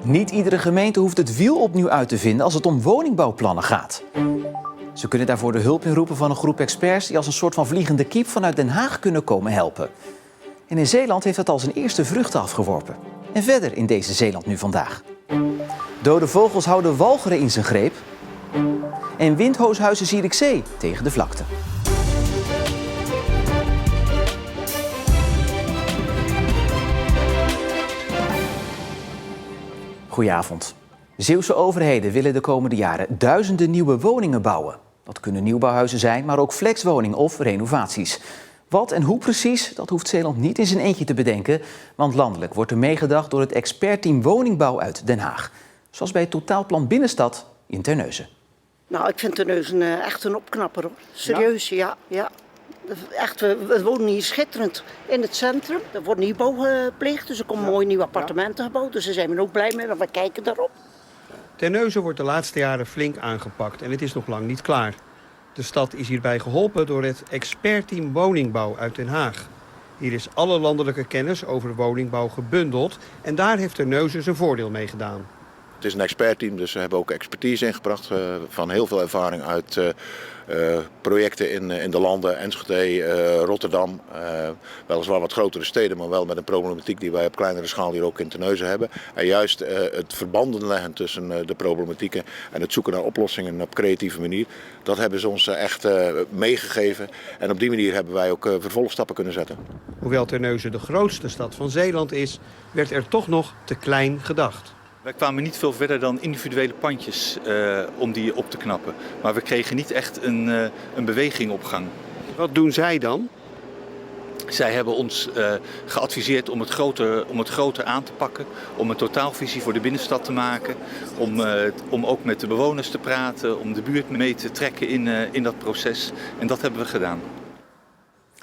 Niet iedere gemeente hoeft het wiel opnieuw uit te vinden als het om woningbouwplannen gaat. Ze kunnen daarvoor de hulp inroepen van een groep experts die als een soort van vliegende kiep vanuit Den Haag kunnen komen helpen. En in Zeeland heeft dat al zijn eerste vruchten afgeworpen. En verder in deze Zeeland nu vandaag. Dode vogels houden walcheren in zijn greep. En windhooshuizen Zierikzee tegen de vlakte. Goedenavond. Zeeuwse overheden willen de komende jaren duizenden nieuwe woningen bouwen. Dat kunnen nieuwbouwhuizen zijn, maar ook flexwoningen of renovaties. Wat en hoe precies, dat hoeft Zeeland niet in zijn eentje te bedenken. Want landelijk wordt er meegedacht door het expertteam woningbouw uit Den Haag. Zoals bij het totaalplan Binnenstad in Terneuzen. Nou, ik vind Terneuzen echt een opknapper, hoor. Serieus, ja. Echt, we wonen hier schitterend in het centrum. Er wordt nieuwbouw gepleegd, dus er komen mooie nieuwe appartementen gebouwd. Dus daar zijn we ook blij mee, want we kijken daarop. Terneuzen wordt de laatste jaren flink aangepakt en het is nog lang niet klaar. De stad is hierbij geholpen door het expertteam woningbouw uit Den Haag. Hier is alle landelijke kennis over woningbouw gebundeld en daar heeft Terneuzen zijn voordeel mee gedaan. Het is een expertteam, dus we hebben ook expertise ingebracht van heel veel ervaring uit projecten in de landen, Enschede, Rotterdam. Weliswaar wat grotere steden, maar wel met een problematiek die wij op kleinere schaal hier ook in Terneuzen hebben. En juist het verbanden leggen tussen de problematieken en het zoeken naar oplossingen op creatieve manier, dat hebben ze ons echt meegegeven. En op die manier hebben wij ook vervolgstappen kunnen zetten. Hoewel Terneuzen de grootste stad van Zeeland is, werd er toch nog te klein gedacht. Wij kwamen niet veel verder dan individuele pandjes om die op te knappen. Maar we kregen niet echt een beweging op gang. Wat doen zij dan? Zij hebben ons geadviseerd om het groter aan te pakken. Om een totaalvisie voor de binnenstad te maken. Om ook met de bewoners te praten. Om de buurt mee te trekken in dat proces. En dat hebben we gedaan.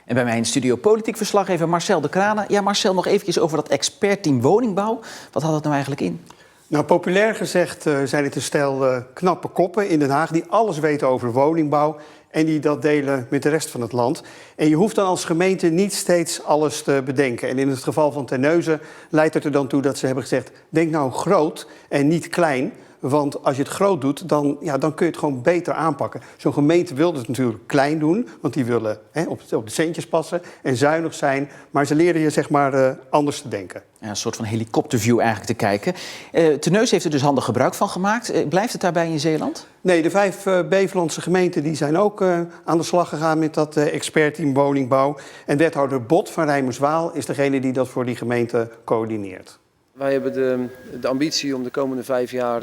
En bij mij in studio politiek verslaggever Marcel de Kranen. Ja, Marcel, nog eventjes over dat expertteam woningbouw. Wat had het nou eigenlijk in? Nou, populair gezegd zijn het een stel knappe koppen in Den Haag die alles weten over woningbouw en die dat delen met de rest van het land. En je hoeft dan als gemeente niet steeds alles te bedenken. En in het geval van Terneuzen leidt het er dan toe dat ze hebben gezegd, denk nou groot en niet klein. Want als je het groot doet, dan kun je het gewoon beter aanpakken. Zo'n gemeente wil het natuurlijk klein doen, want die willen op de centjes passen en zuinig zijn. Maar ze leren je zeg maar anders te denken. Ja, een soort van helikopterview eigenlijk te kijken. Terneuzen heeft er dus handig gebruik van gemaakt. Blijft het daarbij in Zeeland? Nee, de 5 Bevelandse gemeenten die zijn ook aan de slag gegaan met dat expertteam woningbouw. En wethouder Bot van Rijmerswaal is degene die dat voor die gemeente coördineert. Wij hebben de ambitie om de komende 5 jaar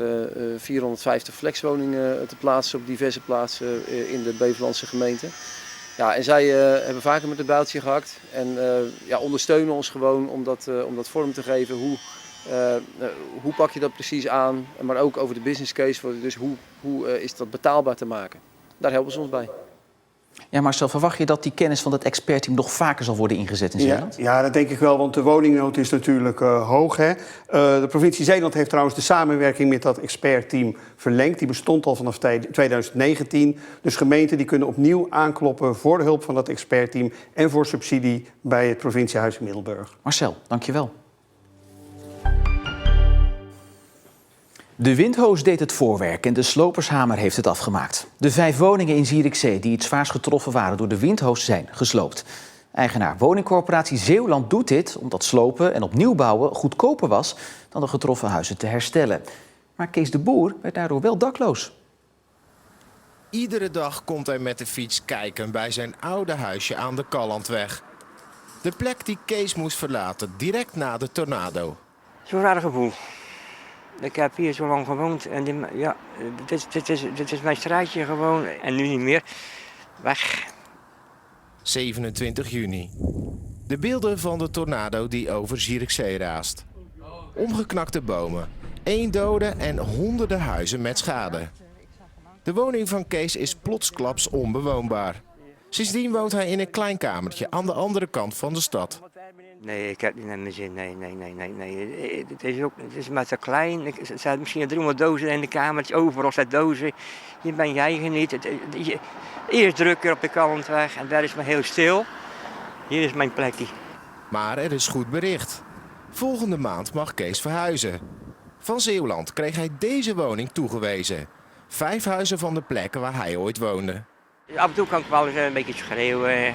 450 flexwoningen te plaatsen op diverse plaatsen in de Bevelandse gemeenten. Ja, en zij hebben vaker met een bijltje gehakt en ondersteunen ons gewoon om dat vorm te geven. Hoe pak je dat precies aan, maar ook over de business case, dus hoe is dat betaalbaar te maken. Daar helpen ze ons bij. Ja, Marcel, verwacht je dat die kennis van het expertteam nog vaker zal worden ingezet in Zeeland? Ja, dat denk ik wel, want de woningnood is natuurlijk hoog. Hè? De provincie Zeeland heeft trouwens de samenwerking met dat expertteam verlengd. Die bestond al vanaf 2019. Dus gemeenten die kunnen opnieuw aankloppen voor de hulp van dat expertteam en voor subsidie bij het provinciehuis in Middelburg. Marcel, dankjewel. De windhoos deed het voorwerk en de slopershamer heeft het afgemaakt. De 5 woningen in Zierikzee die het zwaarst getroffen waren door de windhoos zijn gesloopt. Eigenaar woningcorporatie Zeeuwland doet dit omdat slopen en opnieuw bouwen goedkoper was dan de getroffen huizen te herstellen. Maar Kees de Boer werd daardoor wel dakloos. Iedere dag komt hij met de fiets kijken bij zijn oude huisje aan de Kallandweg. De plek die Kees moest verlaten direct na de tornado. Zo'n raar gevoel. Ik heb hier zo lang gewoond en dit is mijn straatje gewoon en nu niet meer. Weg. 27 juni. De beelden van de tornado die over Zierikzee raast. Omgeknakte bomen, 1 dode en honderden huizen met schade. De woning van Kees is plotsklaps onbewoonbaar. Sindsdien woont hij in een klein kamertje aan de andere kant van de stad. Nee, ik heb niet naar mijn zin. Nee. Het is maar te klein. Er zijn misschien 300 dozen in de kamer. Overal zijn dozen. Hier ben jij niet. Eerst drukker op de Kallandweg en daar is maar heel stil. Hier is mijn plekje. Maar er is goed bericht. Volgende maand mag Kees verhuizen. Van Zeeuwland kreeg hij deze woning toegewezen. 5 huizen van de plek waar hij ooit woonde. Af en toe kan ik wel eens een beetje schreeuwen.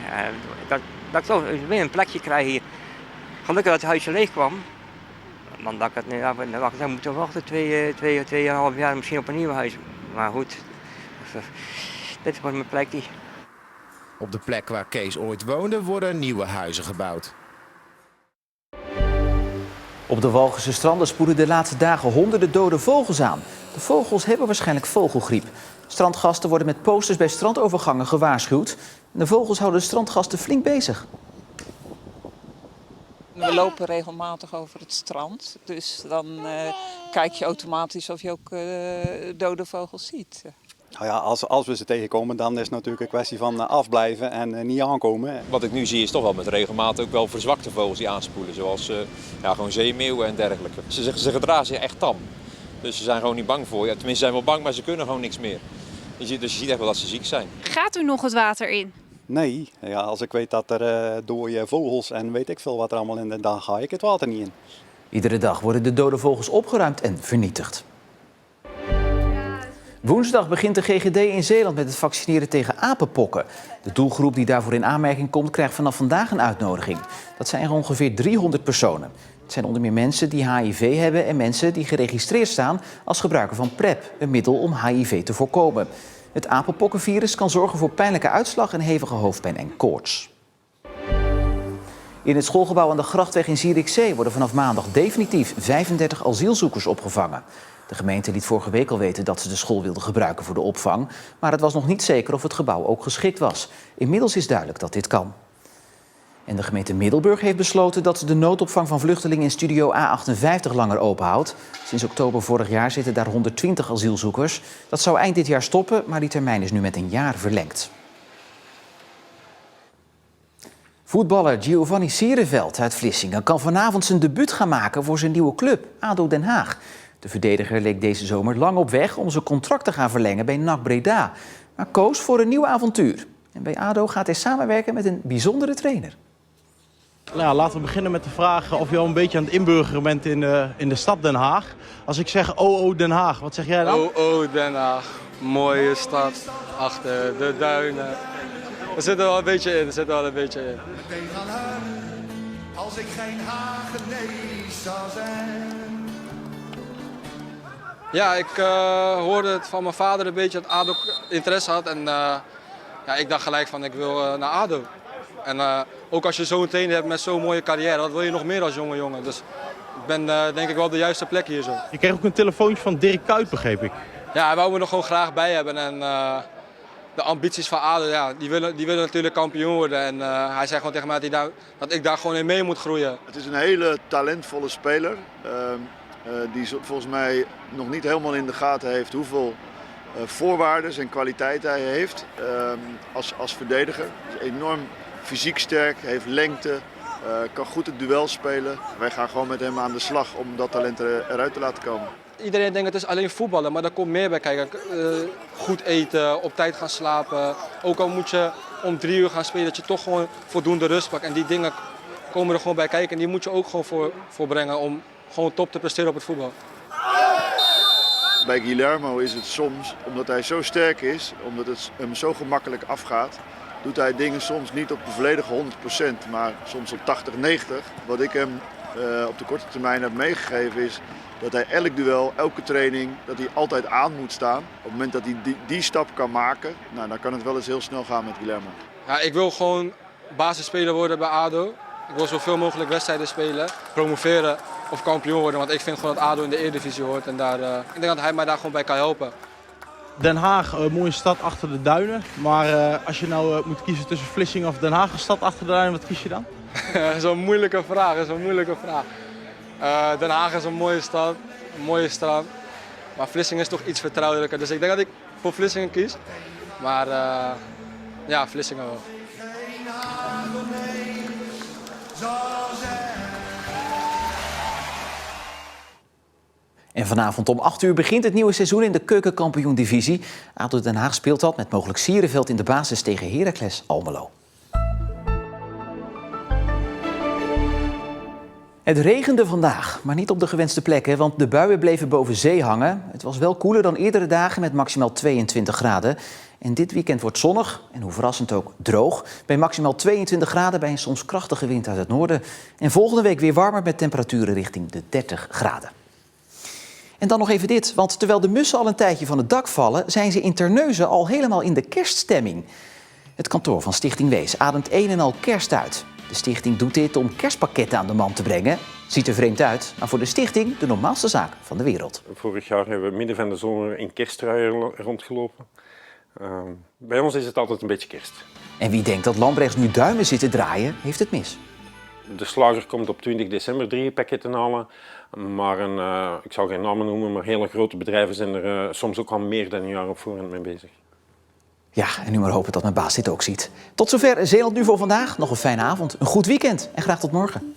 Dat ik toch weer een plekje krijg hier. Gelukkig dat het huisje leeg kwam. Want dat ik het niet zou moeten wachten, 2,5 jaar misschien op een nieuw huis. Maar goed, dit was mijn plekje. Op de plek waar Kees ooit woonde worden nieuwe huizen gebouwd. Op de Walgense stranden spoelen de laatste dagen honderden dode vogels aan. De vogels hebben waarschijnlijk vogelgriep. Strandgasten worden met posters bij strandovergangen gewaarschuwd. De vogels houden de strandgasten flink bezig. We lopen regelmatig over het strand, dus dan kijk je automatisch of je ook dode vogels ziet. Nou ja, als we ze tegenkomen, dan is het natuurlijk een kwestie van afblijven en niet aankomen. Wat ik nu zie is toch wel met regelmaat ook wel verzwakte vogels die aanspoelen, zoals gewoon zeemeeuwen en dergelijke. Ze gedragen zich echt tam, dus ze zijn gewoon niet bang voor je. Tenminste, ze zijn wel bang, maar ze kunnen gewoon niks meer. Dus je ziet echt wel dat ze ziek zijn. Gaat u nog het water in? Nee, ja, als ik weet dat er dode vogels en weet ik veel wat er allemaal in de dan ga ik het water niet in. Iedere dag worden de dode vogels opgeruimd en vernietigd. Woensdag begint de GGD in Zeeland met het vaccineren tegen apenpokken. De doelgroep die daarvoor in aanmerking komt krijgt vanaf vandaag een uitnodiging. Dat zijn er ongeveer 300 personen. Het zijn onder meer mensen die HIV hebben en mensen die geregistreerd staan als gebruiker van PrEP, een middel om HIV te voorkomen. Het apenpokkenvirus kan zorgen voor pijnlijke uitslag en hevige hoofdpijn en koorts. In het schoolgebouw aan de Grachtweg in Zierikzee worden vanaf maandag definitief 35 asielzoekers opgevangen. De gemeente liet vorige week al weten dat ze de school wilden gebruiken voor de opvang, maar het was nog niet zeker of het gebouw ook geschikt was. Inmiddels is duidelijk dat dit kan. En de gemeente Middelburg heeft besloten dat ze de noodopvang van vluchtelingen in studio A58 langer openhoudt. Sinds oktober vorig jaar zitten daar 120 asielzoekers. Dat zou eind dit jaar stoppen, maar die termijn is nu met een jaar verlengd. Voetballer Giovanni Sierenveld uit Vlissingen kan vanavond zijn debuut gaan maken voor zijn nieuwe club, ADO Den Haag. De verdediger leek deze zomer lang op weg om zijn contract te gaan verlengen bij NAC Breda, maar koos voor een nieuw avontuur. En bij ADO gaat hij samenwerken met een bijzondere trainer. Nou, laten we beginnen met de vraag of je al een beetje aan het inburgeren bent in de stad Den Haag. Als ik zeg OO Den Haag, wat zeg jij dan? OO Den Haag, mooie stad, achter de duinen. Er zit er wel een beetje in, Als ik geen Hagenees zou zijn. Ja, ik hoorde het van mijn vader een beetje dat ADO interesse had en ik dacht gelijk van ik wil naar ADO. En ook als je zo'n trainer hebt met zo'n mooie carrière, wat wil je nog meer als jonge jongen? Dus ik ben denk ik wel op de juiste plek hier zo. Je kreeg ook een telefoontje van Dirk Kuyt, begreep ik. Ja, hij wou me er gewoon graag bij hebben en de ambities van ADO, ja, die willen natuurlijk kampioen worden. En hij zei gewoon tegen mij dat ik daar gewoon in mee moet groeien. Het is een hele talentvolle speler. Die volgens mij nog niet helemaal in de gaten heeft hoeveel voorwaarden en kwaliteit hij heeft als verdediger. Hij is enorm fysiek sterk, heeft lengte, kan goed het duel spelen. Wij gaan gewoon met hem aan de slag om dat talent eruit te laten komen. Iedereen denkt het is alleen voetballen, maar daar komt meer bij kijken. Goed eten, op tijd gaan slapen. Ook al moet je om 3 uur gaan spelen, dat je toch gewoon voldoende rust pakt. En die dingen komen er gewoon bij kijken en die moet je ook gewoon voor brengen om gewoon top te presteren op het voetbal. Bij Guillermo is het soms, omdat hij zo sterk is, omdat het hem zo gemakkelijk afgaat, doet hij dingen soms niet op de volledige 100%, maar soms op 80, 90. Wat ik hem op de korte termijn heb meegegeven is dat hij elk duel, elke training, dat hij altijd aan moet staan. Op het moment dat hij die stap kan maken, nou, dan kan het wel eens heel snel gaan met Guillermo. Ja, ik wil gewoon basisspeler worden bij ADO. Ik wil zoveel mogelijk wedstrijden spelen, promoveren of kampioen worden. Want ik vind gewoon dat ADO in de Eredivisie hoort en ik denk dat hij mij daar gewoon bij kan helpen. Den Haag, mooie stad achter de duinen. Maar als je nou moet kiezen tussen Vlissingen of Den Haag, een stad achter de duinen, wat kies je dan? Dat is een moeilijke vraag, Den Haag is een mooie stad, een mooie strand. Maar Vlissingen is toch iets vertrouwelijker. Dus ik denk dat ik voor Vlissingen kies. Maar ja, Vlissingen wel. En vanavond om 8 uur begint het nieuwe seizoen in de keukenkampioen-divisie. ADO Den Haag speelt dat met mogelijk Sierenveld in de basis tegen Heracles Almelo. Het regende vandaag, maar niet op de gewenste plekken, want de buien bleven boven zee hangen. Het was wel koeler dan eerdere dagen met maximaal 22 graden. En dit weekend wordt zonnig en hoe verrassend ook droog. Bij maximaal 22 graden bij een soms krachtige wind uit het noorden. En volgende week weer warmer met temperaturen richting de 30 graden. En dan nog even dit, want terwijl de mussen al een tijdje van het dak vallen, zijn ze in Terneuzen al helemaal in de kerststemming. Het kantoor van Stichting Wees ademt een en al kerst uit. De stichting doet dit om kerstpakketten aan de man te brengen. Ziet er vreemd uit, maar voor de stichting de normaalste zaak van de wereld. Vorig jaar hebben we midden van de zomer in kersttruien rondgelopen. Bij ons is het altijd een beetje kerst. En wie denkt dat Lambrechts nu duimen zit te draaien, heeft het mis. De slager komt op 20 december 3 pakketten halen. Maar ik zal geen namen noemen, maar hele grote bedrijven zijn er soms ook al meer dan een jaar op voorhand mee bezig. Ja, en nu maar hopen dat mijn baas dit ook ziet. Tot zover Zeeland Nu voor vandaag. Nog een fijne avond, een goed weekend en graag tot morgen.